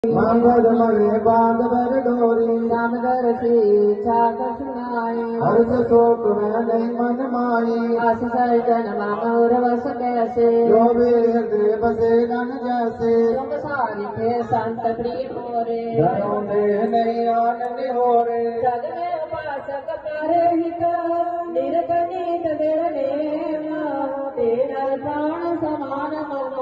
मंगल मरे बांध बर डोरी श्याम दर्शी छाक सुनाई हर्ष शोक में नहीं मन माई आस सर्जन मानोर वस कैसे जो भी हृदय बसे नन जैसे तुम सारी थे संत प्रिय मोरे धनो देह नहीं आनंद हो रे जग में उपासक प्यारे हित निरपनीत बिरले तेरा प्राण समान मम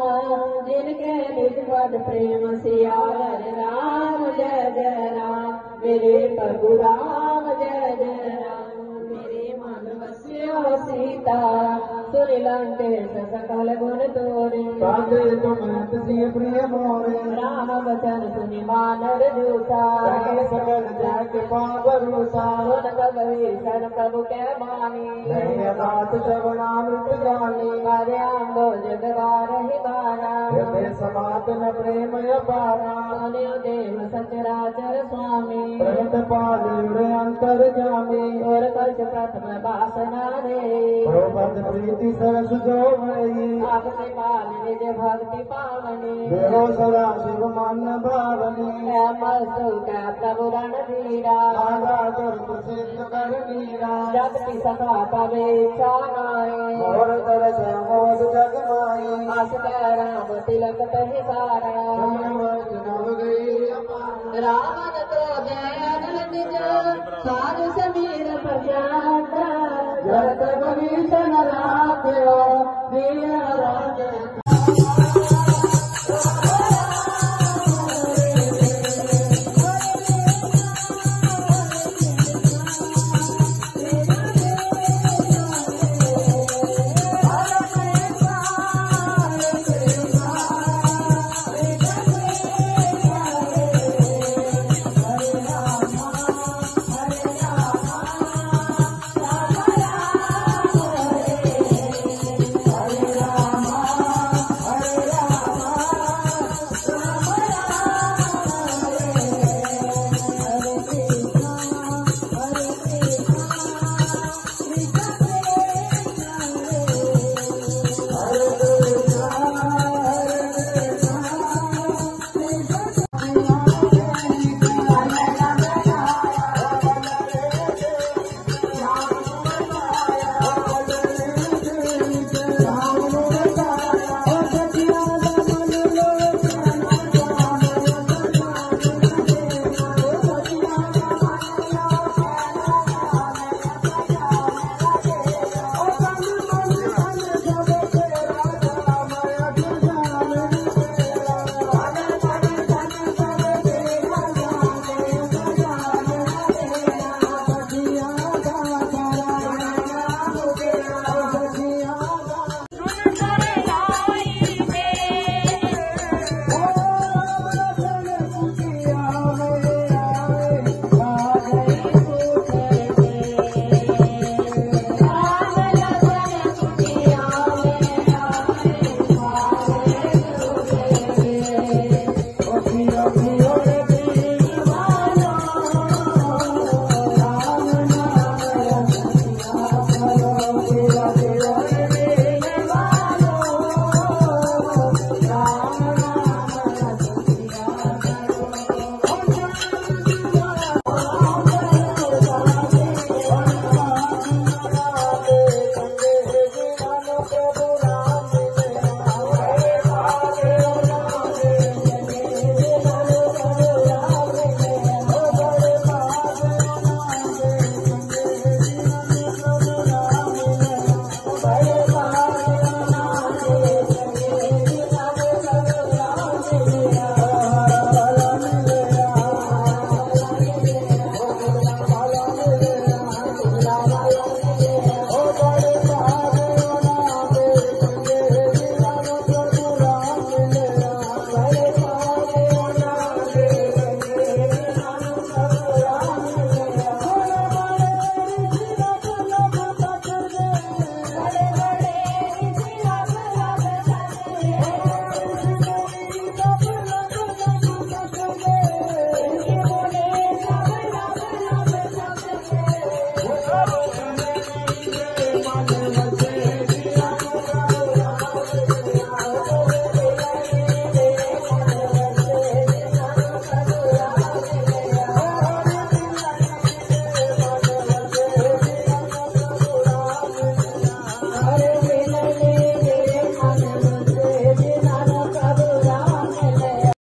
जिनके निज पद प्रेम सियावर राम जय जय राम मेरे प्रभु राम जय जय राम मेरे मन बस्यो सीता सुर लंकेश सकल गुण तोरे बांधे तुम तुझी प्रिय मोरे राम वचन सुनि मानर जूता सके सकल जग भरोसा सुन कबहि शरण प्रभु के मानी नहीं बात श्रवणामृत जानी कार्यांगो जगवार ही बाना हृदय समातन प्रेम अपारा सुनियो देव सचराचर स्वामी प्रणत पाले अंतर जामी और कछ प्रथम वासना रे प्रोपद प्रीति सरस जो भई आपके पाल निज भक्ति पावनी देहो सदा शिव मन भावनी मस्तु का प्रभु रण धीरा आगा दुर्ग सिद्ध कर नीरा जब की सखा पवे चानाए और तरस मोद जग माई आस राम तिलक तहि सारा नव गई अपार राम